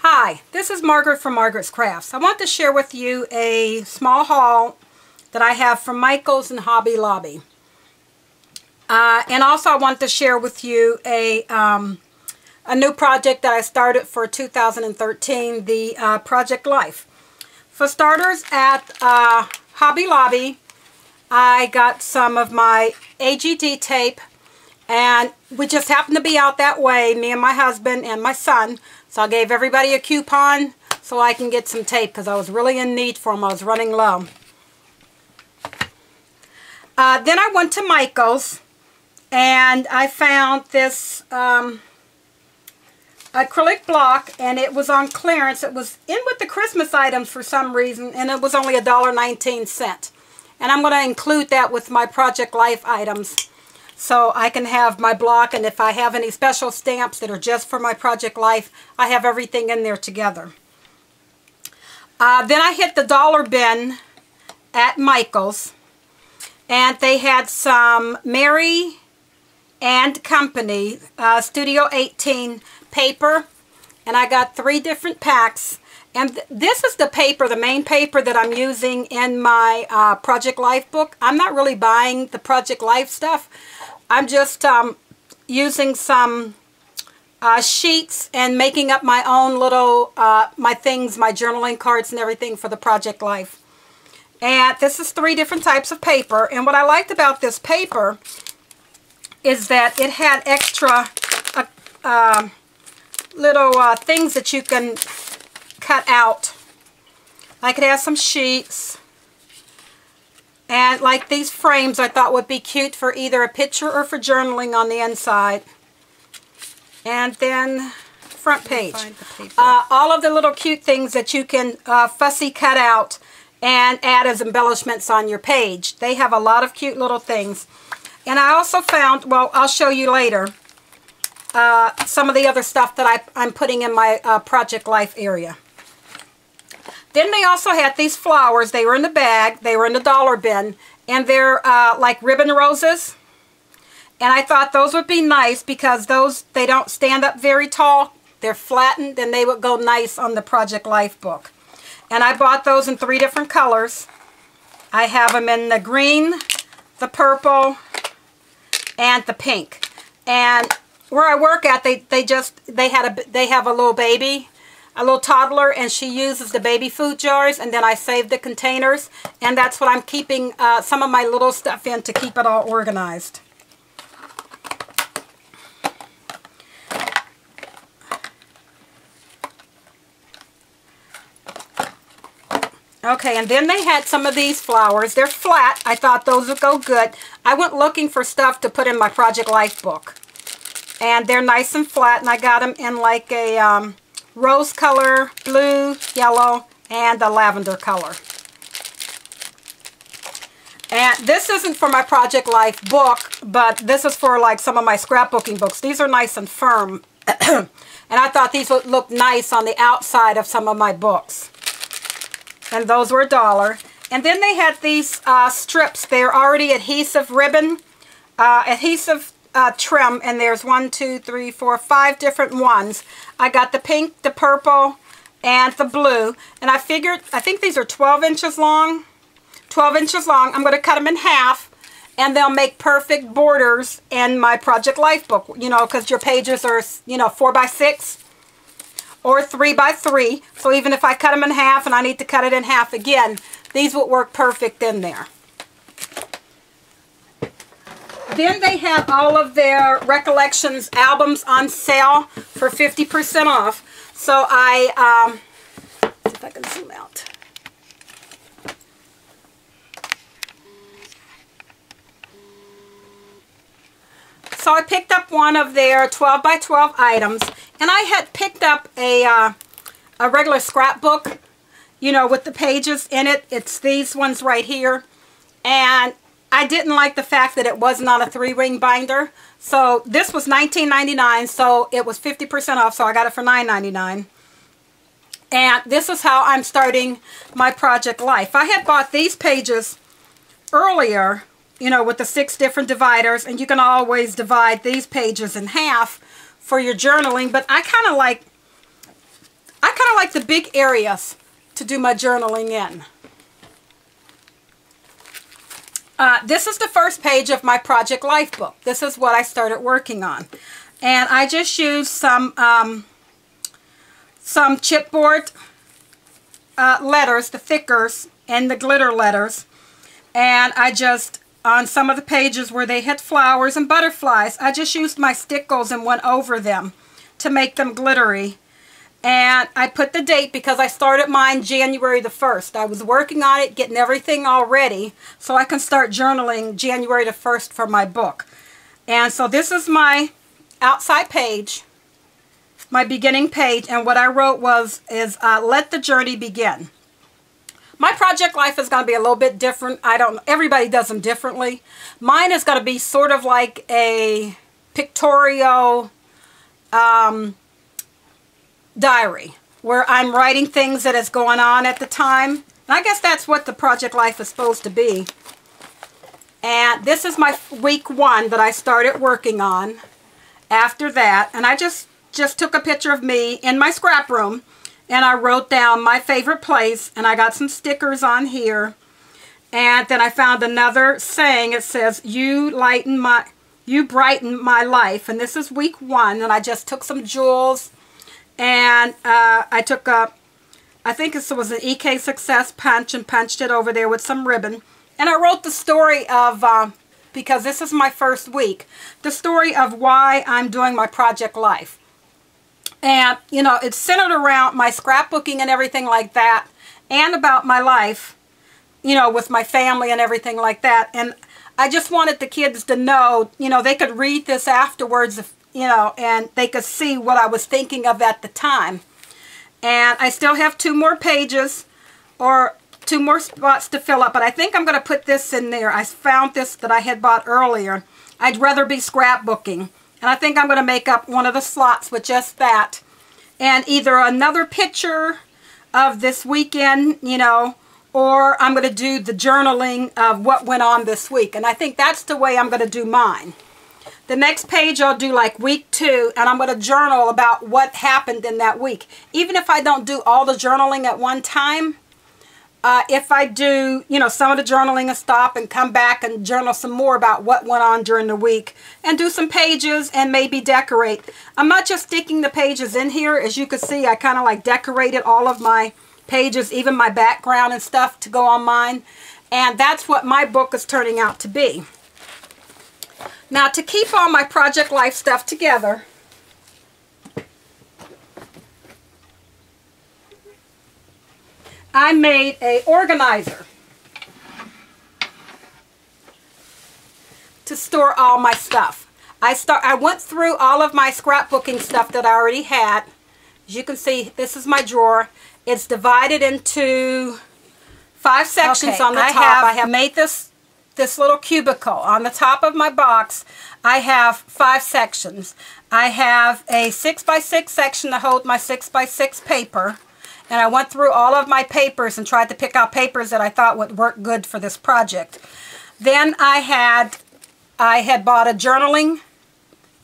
Hi, this is Margaret from Margaret's Crafts. I want to share with you a small haul that I have from Michael's and Hobby Lobby. And also I want to share with you a new project that I started for 2013, the Project Life. For starters, at Hobby Lobby, I got some of my AGD tape, and we just happened to be out that way, me and my husband and my son. So I gave everybody a coupon so I can get some tape because I was really in need for them. I was running low. Then I went to Michael's and I found this acrylic block, and it was on clearance. It was in with the Christmas items for some reason, and it was only $1.19. And I'm going to include that with my Project Life items, so I can have my block, and if I have any special stamps that are just for my Project Life, I have everything in there together. Then I hit the dollar bin at Michael's, and they had some Mary and Company Studio 18 paper, and I got 3 different packs. And this is the paper, the main paper that I'm using in my Project Life book. I'm not really buying the Project Life stuff. I'm just using some sheets and making up my own little, my things, my journaling cards and everything for the Project Life. And this is 3 different types of paper. And what I liked about this paper is that it had extra little things that you can cut out. Like it has some sheets. And like these frames I thought would be cute for either a picture or for journaling on the inside. And then front page. All of the little cute things that you can fussy cut out and add as embellishments on your page. They have a lot of cute little things. And I also found, well, I'll show you later, some of the other stuff that I'm putting in my Project Life area. Then they also had these flowers. They were in the bag. They were in the dollar bin. And they're like ribbon roses. And I thought those would be nice because those, they don't stand up very tall. They're flattened, and they would go nice on the Project Life book. And I bought those in 3 different colors. I have them in the green, the purple, and the pink. And where I work at, they have a little baby, a little toddler, and she uses the baby food jars, and then I save the containers, and that's what I'm keeping some of my little stuff in to keep it all organized. Okay, and then they had some of these flowers. They're flat. I thought those would go good. I went looking for stuff to put in my Project Life book. And they're nice and flat, and I got them in like a rose color, blue, yellow, and a lavender color. And this isn't for my Project Life book, but this is for like some of my scrapbooking books. These are nice and firm. And I thought these would look nice on the outside of some of my books. And those were $1. And then they had these strips. They're already adhesive ribbon, adhesive trim, and there's 1, 2, 3, 4, 5 different ones. I got the pink, the purple, and the blue, and I figured, I think these are 12 inches long. 12 inches long. I'm going to cut them in half, and they'll make perfect borders in my Project Life book, you know, because your pages are, you know, 4 by 6 or 3 by 3. So even if I cut them in half and I need to cut it in half again, these would work perfect in there. Then they have all of their Recollections albums on sale for 50% off. So I, let's see if I can zoom out. So I picked up one of their 12 by 12 items, and I had picked up a regular scrapbook, you know, with the pages in it. It's these ones right here. And I didn't like the fact that it was not a 3-ring binder. So this was $19.99, so it was 50% off, so I got it for $9.99. And this is how I'm starting my Project Life. I had bought these pages earlier, you know, with the 6 different dividers, and you can always divide these pages in half for your journaling, but I kind of like I kind of like the big areas to do my journaling in. This is the first page of my Project Life book. This is what I started working on. And I just used some chipboard letters, the thickers, and the glitter letters. And I just, on some of the pages where they had flowers and butterflies, I just used my stickles and went over them to make them glittery. And I put the date because I started mine January the 1st. I was working on it, getting everything all ready so I can start journaling January the 1st for my book. And so this is my outside page, my beginning page, and what I wrote is let the journey begin. My Project Life is going to be a little bit different. Everybody does them differently. Mine is going to be sort of like a pictorial diary where I'm writing things that is going on at the time. And I guess that's what the Project Life is supposed to be. And this is my week 1 that I started working on after that. And I just took a picture of me in my scrap room and I wrote down my favorite place, and I got some stickers on here. And then I found another saying. It says, you brighten my life. And this is week 1, and I just took some jewels. And I took I think this was an EK Success punch and punched it over there with some ribbon. And I wrote the story of, because this is my first week, the story of why I'm doing my Project Life. And, you know, it's centered around my scrapbooking and everything like that, and about my life, you know, with my family and everything like that. And I just wanted the kids to know, you know, they could read this afterwards, if, you know, and they could see what I was thinking of at the time. And I still have 2 more pages, or 2 more spots to fill up, but I think I'm going to put this in there. I found this that I had bought earlier. I'd rather be scrapbooking. And I think I'm going to make up one of the slots with just that. And either another picture of this weekend, you know, or I'm going to do the journaling of what went on this week. And I think that's the way I'm going to do mine. The next page I'll do like week 2, and I'm going to journal about what happened in that week. Even if I don't do all the journaling at one time, if I do, you know, some of the journaling and stop and come back and journal some more about what went on during the week, and do some pages and maybe decorate. I'm not just sticking the pages in here. As you can see, I kind of like decorated all of my pages, even my background and stuff to go on mine. And that's what my book is turning out to be. Now, to keep all my Project Life stuff together, I made an organizer to store all my stuff. I went through all of my scrapbooking stuff that I already had. As you can see, this is my drawer. It's divided into 5 sections on the top. I have made this little cubicle. On the top of my box, I have 5 sections. I have a 6x6 section to hold my 6x6 paper. And I went through all of my papers and tried to pick out papers that I thought would work good for this project. Then I had bought a journaling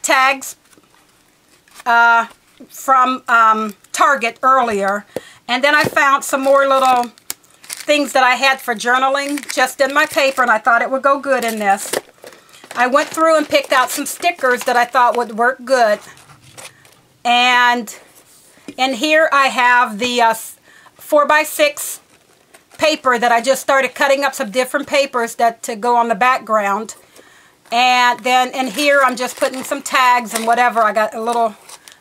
tags from Target earlier. And then I found some more little things that I had for journaling just in my paper, and I thought it would go good in this. I went through and picked out some stickers that I thought would work good. And in here I have the 4x6 paper that I just started cutting up some different papers to go on the background. And then in here I'm just putting some tags and whatever. I got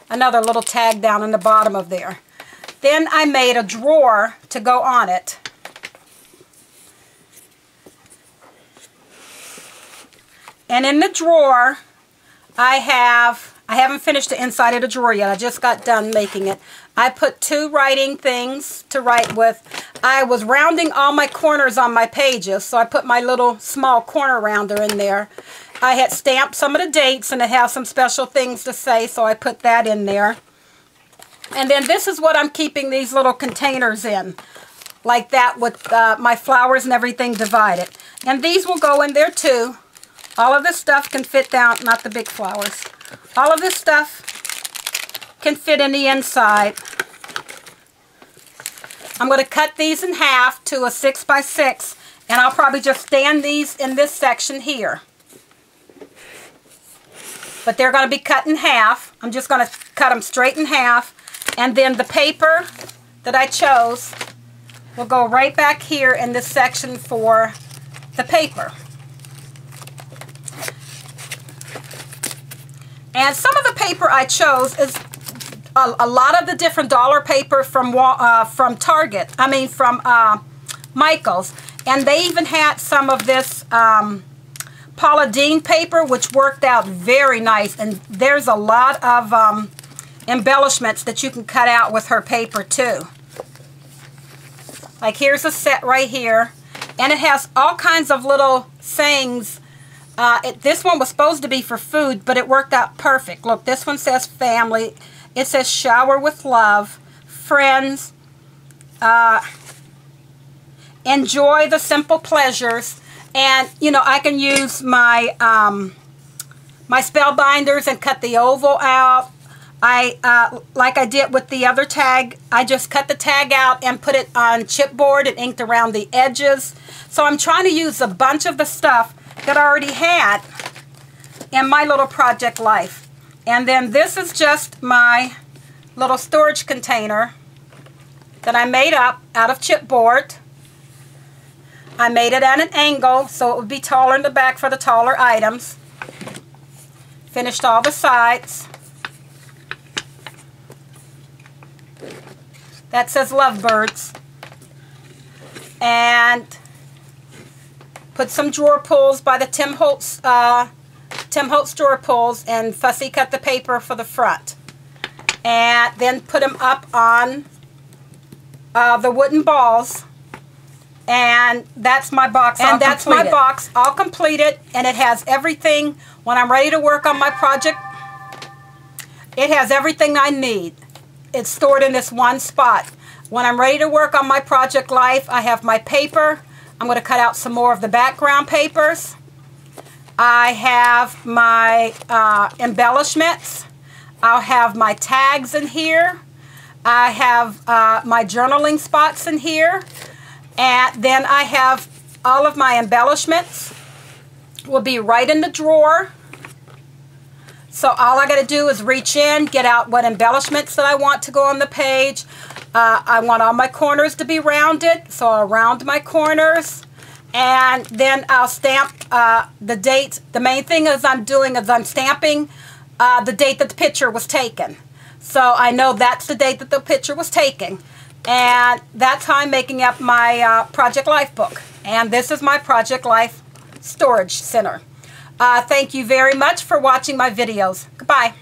another little tag down in the bottom of there. Then I made a drawer to go on it. And in the drawer I haven't finished the inside of the drawer yet. I just got done making it. I put 2 writing things to write with. I was rounding all my corners on my pages, so I put my little small corner rounder in there. I had stamped some of the dates, and it has some special things to say, so I put that in there. And then this is what I'm keeping these little containers in, like that, with my flowers and everything divided. And these will go in there too. All of this stuff can fit down, not the big flowers. All of this stuff can fit in the inside I'm going to cut these in half to a 6x6, and I'll probably just stand these in this section here. But they're going to be cut in half. I'm just going to cut them straight in half, and then the paper that I chose will go right back here in this section for the paper. And some of the paper I chose is a lot of the different dollar paper from Target. I mean from Michael's. And they even had some of this Paula Deen paper, which worked out very nice. And there's a lot of embellishments that you can cut out with her paper too. Like here's a set right here. And it has all kinds of little sayings. This one was supposed to be for food, but it worked out perfect. Look, this one says family. It says shower with love, friends, enjoy the simple pleasures. And, you know, I can use my, my spellbinders and cut the oval out. Like I did with the other tag, I just cut the tag out and put it on chipboard and inked around the edges. So I'm trying to use a bunch of the stuff that I already had in my little project life. And then this is just my little storage container that I made up out of chipboard. I made it at an angle so it would be taller in the back for the taller items. Finished all the sides. That says lovebirds. And put some drawer pulls by the Tim Holtz drawer pulls and fussy cut the paper for the front. And then put them up on the wooden balls. And that's my box. And that's my box all completed. And it has everything. When I'm ready to work on my project, it has everything I need. It's stored in this one spot. When I'm ready to work on my project life, I have my paper. I'm going to cut out some more of the background papers. I have my embellishments. I'll have my tags in here. I have my journaling spots in here. And then I have all of my embellishments will be right in the drawer. So all I got to do is reach in, get out what embellishments that I want to go on the page. I want all my corners to be rounded, so I'll round my corners. And then I'll stamp the date. The main thing is I'm stamping the date that the picture was taken. So I know that's the date that the picture was taken. And that's how I'm making up my Project Life book. And this is my Project Life storage center. Thank you very much for watching my videos. Goodbye.